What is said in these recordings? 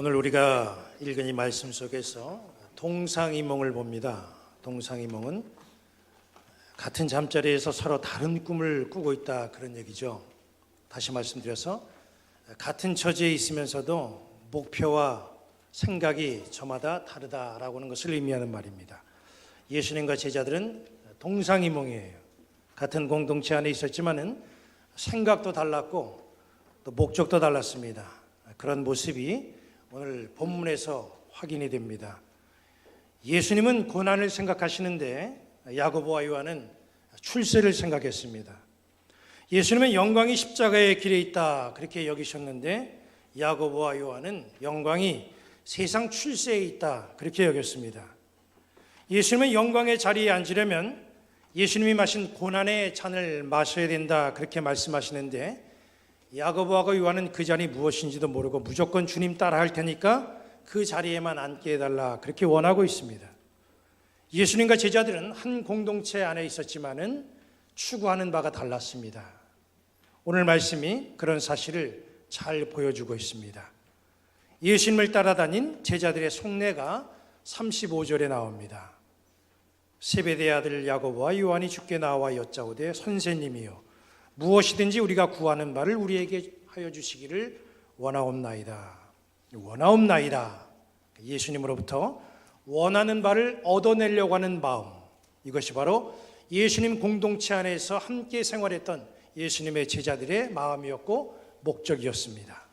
오늘 우리가 읽은 이 말씀 속에서 동상이몽을 봅니다. 동상이몽은 같은 잠자리에서 서로 다른 꿈을 꾸고 있다, 그런 얘기죠. 다시 말씀드려서 같은 처지에 있으면서도 목표와 생각이 저마다 다르다라고 하는 것을 의미하는 말입니다. 예수님과 제자들은 동상이몽이에요. 같은 공동체 안에 있었지만은 생각도 달랐고 또 목적도 달랐습니다. 그런 모습이 오늘 본문에서 확인이 됩니다. 예수님은 고난을 생각하시는데 야고보와 요한은 출세를 생각했습니다. 예수님은 영광이 십자가의 길에 있다, 그렇게 여기셨는데 야고보와 요한은 영광이 세상 출세에 있다, 그렇게 여겼습니다. 예수님은 영광의 자리에 앉으려면 예수님이 마신 고난의 잔을 마셔야 된다, 그렇게 말씀하시는데 야고보하고 요한은 그 잔이 무엇인지도 모르고 무조건 주님 따라 할 테니까 그 자리에만 앉게 해달라, 그렇게 원하고 있습니다. 예수님과 제자들은 한 공동체 안에 있었지만은 추구하는 바가 달랐습니다. 오늘 말씀이 그런 사실을 잘 보여주고 있습니다. 예수님을 따라다닌 제자들의 속내가 35절에 나옵니다. 세베대의 아들 야고보와 요한이 주께 나와 여짜오되 선생님이여 무엇이든지 우리가 구하는 바를 우리에게 하여 주시기를 원하옵나이다. 원하옵나이다. 예수님으로부터 원하는 바를 얻어내려고 하는 마음, 이것이 바로 예수님 공동체 안에서 함께 생활했던 예수님의 제자들의 마음이었고 목적이었습니다.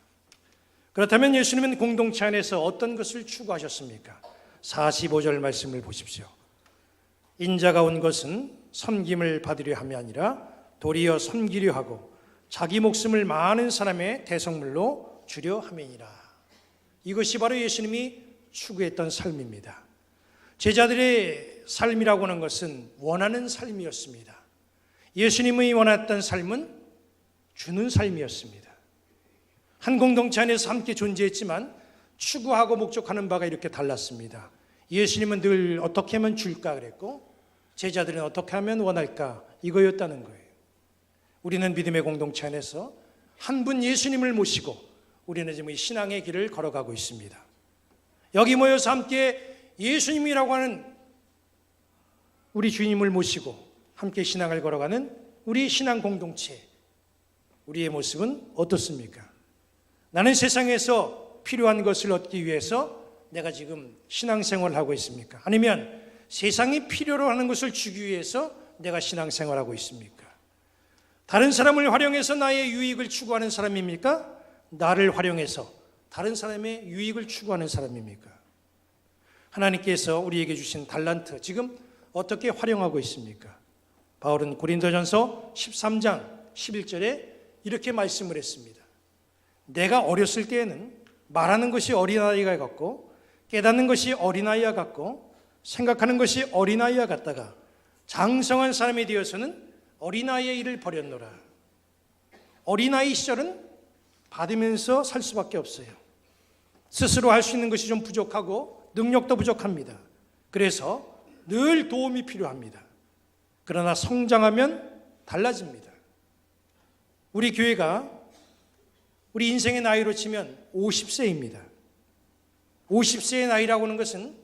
그렇다면 예수님은 공동체 안에서 어떤 것을 추구하셨습니까? 45절 말씀을 보십시오. 인자가 온 것은 섬김을 받으려 함이 아니라 도리어 섬기려 하고 자기 목숨을 많은 사람의 대속물로 주려 함이니라. 이것이 바로 예수님이 추구했던 삶입니다. 제자들의 삶이라고 하는 것은 원하는 삶이었습니다. 예수님이 원했던 삶은 주는 삶이었습니다. 한 공동체 안에서 함께 존재했지만 추구하고 목적하는 바가 이렇게 달랐습니다. 예수님은 늘 어떻게 하면 줄까 그랬고 제자들은 어떻게 하면 원할까, 이거였다는 거예요. 우리는 믿음의 공동체 안에서 한 분 예수님을 모시고 우리는 지금 이 신앙의 길을 걸어가고 있습니다. 여기 모여서 함께 예수님이라고 하는 우리 주님을 모시고 함께 신앙을 걸어가는 우리 신앙 공동체, 우리의 모습은 어떻습니까? 나는 세상에서 필요한 것을 얻기 위해서 내가 지금 신앙생활을 하고 있습니까? 아니면 세상이 필요로 하는 것을 주기 위해서 내가 신앙생활하고 있습니까? 다른 사람을 활용해서 나의 유익을 추구하는 사람입니까? 나를 활용해서 다른 사람의 유익을 추구하는 사람입니까? 하나님께서 우리에게 주신 달란트 지금 어떻게 활용하고 있습니까? 바울은 고린도전서 13장 11절에 이렇게 말씀을 했습니다. 내가 어렸을 때에는 말하는 것이 어린아이와 같고 깨닫는 것이 어린아이와 같고 생각하는 것이 어린아이와 같다가 장성한 사람이 되어서는 어린아이의 일을 버렸노라. 어린아이 시절은 받으면서 살 수밖에 없어요. 스스로 할 수 있는 것이 좀 부족하고 능력도 부족합니다. 그래서 늘 도움이 필요합니다. 그러나 성장하면 달라집니다. 우리 교회가 우리 인생의 나이로 치면 50세입니다. 50세의 나이라고 하는 것은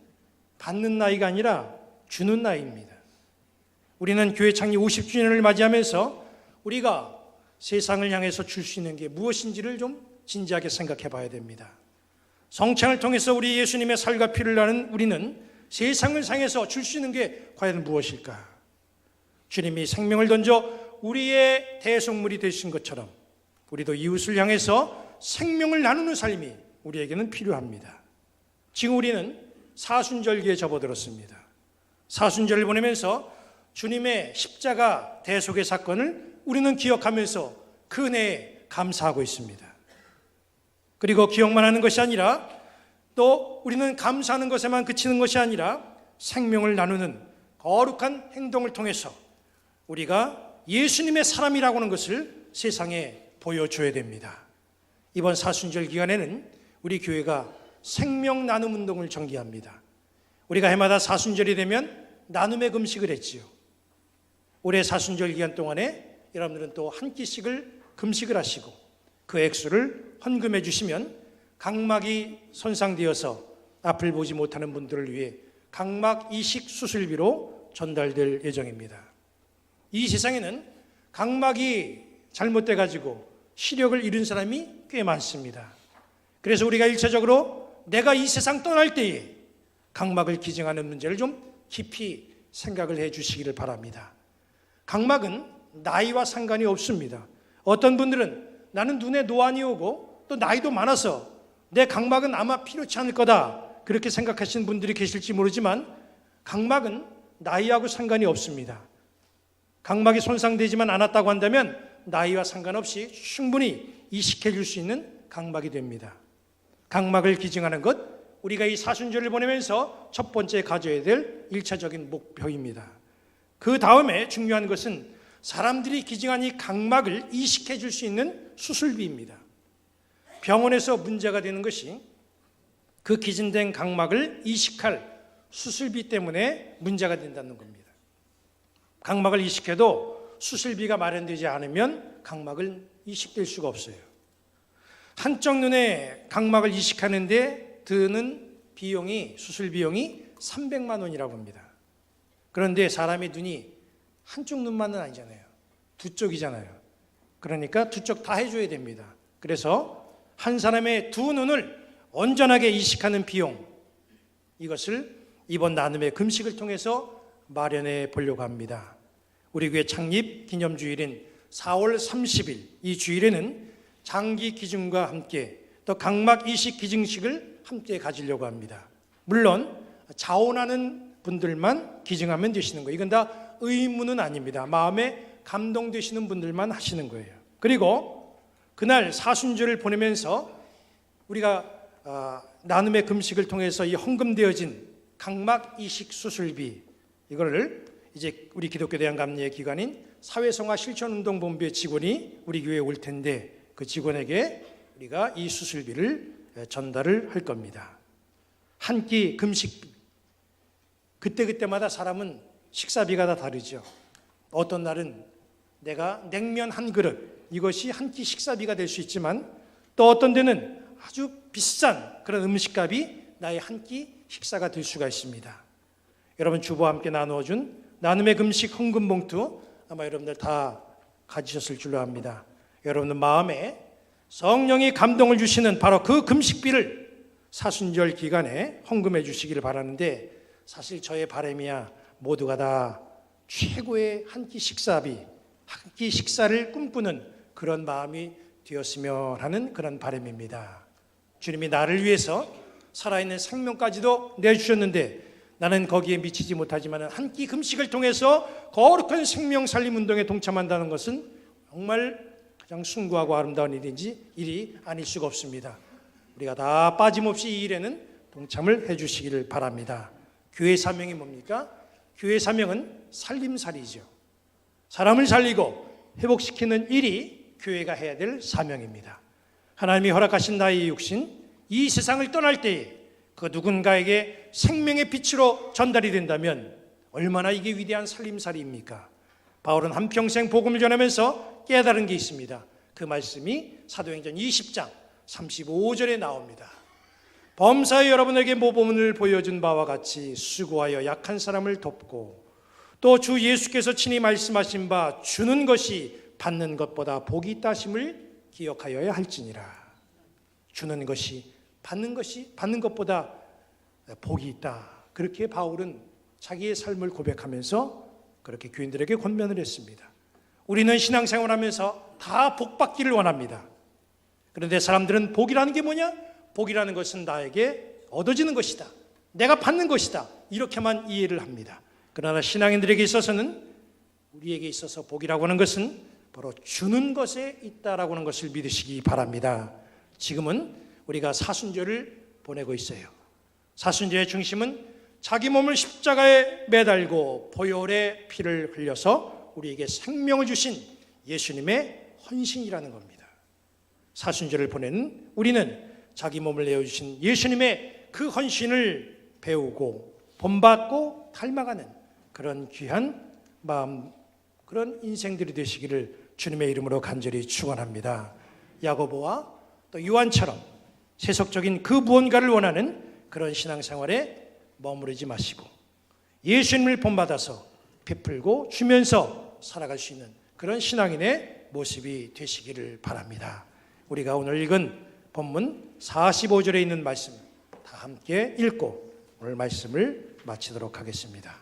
받는 나이가 아니라 주는 나이입니다. 우리는 교회 창립 50주년을 맞이하면서 우리가 세상을 향해서 줄 수 있는 게 무엇인지를 좀 진지하게 생각해 봐야 됩니다. 성찬을 통해서 우리 예수님의 살과 피를 나는 우리는 세상을 향해서 줄 수 있는 게 과연 무엇일까? 주님이 생명을 던져 우리의 대속물이 되신 것처럼 우리도 이웃을 향해서 생명을 나누는 삶이 우리에게는 필요합니다. 지금 우리는 사순절기에 접어들었습니다. 사순절을 보내면서 주님의 십자가 대속의 사건을 우리는 기억하면서 그 은혜에 감사하고 있습니다. 그리고 기억만 하는 것이 아니라 또 우리는 감사하는 것에만 그치는 것이 아니라 생명을 나누는 거룩한 행동을 통해서 우리가 예수님의 사람이라고 하는 것을 세상에 보여줘야 됩니다. 이번 사순절 기간에는 우리 교회가 생명 나눔 운동을 전개합니다. 우리가 해마다 사순절이 되면 나눔의 금식을 했지요. 올해 사순절 기간 동안에 여러분들은 또 한 끼씩을 금식을 하시고 그 액수를 헌금해 주시면 각막이 손상되어서 앞을 보지 못하는 분들을 위해 각막 이식 수술비로 전달될 예정입니다. 이 세상에는 각막이 잘못돼 가지고 시력을 잃은 사람이 꽤 많습니다. 그래서 우리가 일차적으로 내가 이 세상 떠날 때에 각막을 기증하는 문제를 좀 깊이 생각을 해 주시기를 바랍니다. 각막은 나이와 상관이 없습니다. 어떤 분들은 나는 눈에 노안이 오고 또 나이도 많아서 내 각막은 아마 필요치 않을 거다, 그렇게 생각하시는 분들이 계실지 모르지만 각막은 나이하고 상관이 없습니다. 각막이 손상되지만 않았다고 한다면 나이와 상관없이 충분히 이식해 줄 수 있는 각막이 됩니다. 각막을 기증하는 것, 우리가 이 사순절을 보내면서 첫 번째 가져야 될 1차적인 목표입니다. 그 다음에 중요한 것은 사람들이 기증한 이 각막을 이식해 줄 수 있는 수술비입니다. 병원에서 문제가 되는 것이 그 기증된 각막을 이식할 수술비 때문에 문제가 된다는 겁니다. 각막을 이식해도 수술비가 마련되지 않으면 각막을 이식될 수가 없어요. 한쪽 눈에 각막을 이식하는데 드는 비용이, 수술 비용이 300만 원이라고 합니다. 그런데 사람의 눈이 한쪽 눈만은 아니잖아요. 두 쪽이잖아요. 그러니까 두 쪽 다 해줘야 됩니다. 그래서 한 사람의 두 눈을 온전하게 이식하는 비용, 이것을 이번 나눔의 금식을 통해서 마련해 보려고 합니다. 우리 교회 창립 기념주일인 4월 30일, 이 주일에는 장기 기증과 함께 또 각막 이식 기증식을 함께 가지려고 합니다. 물론 자원하는 분들만 기증하면 되시는 거예요. 이건 다 의무는 아닙니다. 마음에 감동되시는 분들만 하시는 거예요. 그리고 그날 사순절을 보내면서 우리가 나눔의 금식을 통해서 이 헌금되어진 각막 이식 수술비, 이거를 이제 우리 기독교 대한감리의 기관인 사회성화 실천운동본부의 직원이 우리 교회에 올 텐데 그 직원에게 우리가 이 수술비를 전달을 할 겁니다. 한 끼 금식비, 그때그때마다 사람은 식사비가 다 다르죠. 어떤 날은 내가 냉면 한 그릇, 이것이 한 끼 식사비가 될 수 있지만 또 어떤 데는 아주 비싼 그런 음식값이 나의 한 끼 식사가 될 수가 있습니다. 여러분 주보와 함께 나누어준 나눔의 금식 헌금 봉투 아마 여러분들 다 가지셨을 줄로 압니다. 여러분들 마음에 성령이 감동을 주시는 바로 그 금식비를 사순절 기간에 헌금해 주시기를 바라는데, 사실 저의 바람이야 모두가 다 최고의 한 끼 식사비, 한 끼 식사를 꿈꾸는 그런 마음이 되었으면 하는 그런 바람입니다. 주님이 나를 위해서 살아있는 생명까지도 내주셨는데 나는 거기에 미치지 못하지만 한 끼 금식을 통해서 거룩한 생명 살림 운동에 동참한다는 것은 정말 가장 숭고하고 아름다운 일이 아닐 수가 없습니다. 우리가 다 빠짐없이 이 일에는 동참을 해 주시기를 바랍니다. 교회 사명이 뭡니까? 교회 사명은 살림살이죠. 사람을 살리고 회복시키는 일이 교회가 해야 될 사명입니다. 하나님이 허락하신 나의 육신, 이 세상을 떠날 때에 그 누군가에게 생명의 빛으로 전달이 된다면 얼마나 이게 위대한 살림살이입니까? 바울은 한평생 복음을 전하면서 깨달은 게 있습니다. 그 말씀이 사도행전 20장 35절에 나옵니다. 범사에 여러분에게 모범을 보여준 바와 같이 수고하여 약한 사람을 돕고 또 주 예수께서 친히 말씀하신 바 주는 것이 받는 것보다 복이 있다 하심을 기억하여야 할지니라. 주는 것이 받는 것보다 복이 있다. 그렇게 바울은 자기의 삶을 고백하면서 그렇게 교인들에게 권면을 했습니다. 우리는 신앙생활하면서 다 복받기를 원합니다. 그런데 사람들은 복이라는 게 뭐냐? 복이라는 것은 나에게 얻어지는 것이다, 내가 받는 것이다, 이렇게만 이해를 합니다. 그러나 신앙인들에게 있어서는, 우리에게 있어서 복이라고 하는 것은 바로 주는 것에 있다라고 하는 것을 믿으시기 바랍니다. 지금은 우리가 사순절을 보내고 있어요. 사순절의 중심은 자기 몸을 십자가에 매달고 보혈의 피를 흘려서 우리에게 생명을 주신 예수님의 헌신이라는 겁니다. 사순절을 보내는 우리는 자기 몸을 내어주신 예수님의 그 헌신을 배우고 본받고 닮아가는 그런 귀한 마음, 그런 인생들이 되시기를 주님의 이름으로 간절히 축원합니다. 야고보와 또 요한처럼 세속적인 그 무언가를 원하는 그런 신앙생활에 머무르지 마시고 예수님을 본받아서 베풀고 주면서 살아갈 수 있는 그런 신앙인의 모습이 되시기를 바랍니다. 우리가 오늘 읽은 본문 45절에 있는 말씀 다 함께 읽고 오늘 말씀을 마치도록 하겠습니다.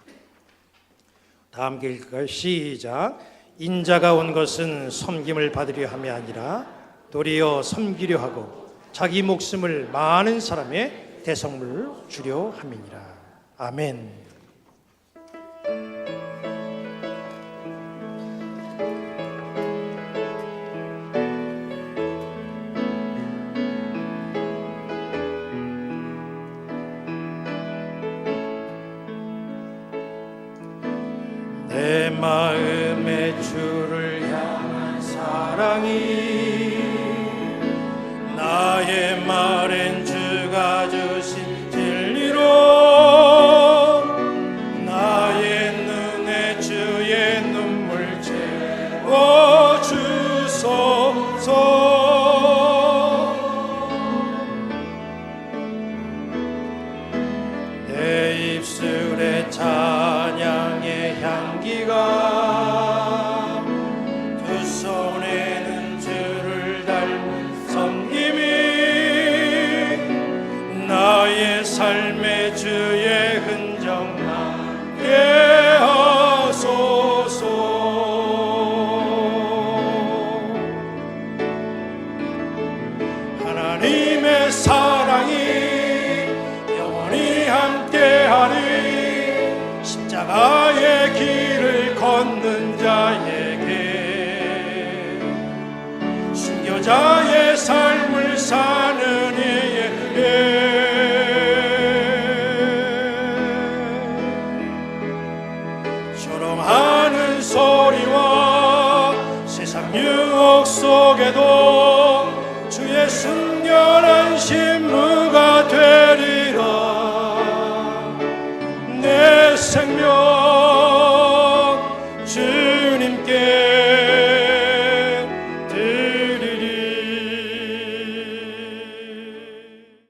다 함께 읽을까요? 시작. 인자가 온 것은 섬김을 받으려 함이 아니라 도리어 섬기려 하고 자기 목숨을 많은 사람의 대성물을 주려 함이니라. 아멘. 내 마음의 주를 향한 사랑이 나의 말엔 주가 주신 진리로 나의 눈에 주의 눈물 채워 주소서. 내 입술에 찬양의 향기가 두 손에는 주를 닮은 섬김이 나의 삶의 주의 흔적 나게 하소서. 하나님의 사랑이 영원히 함께하리. 십자가의 길을 걷는 자에게 순교자의 삶을 사는 이에게 조롱하는 소리와 세상 유혹 속에도 주의 순결한 신문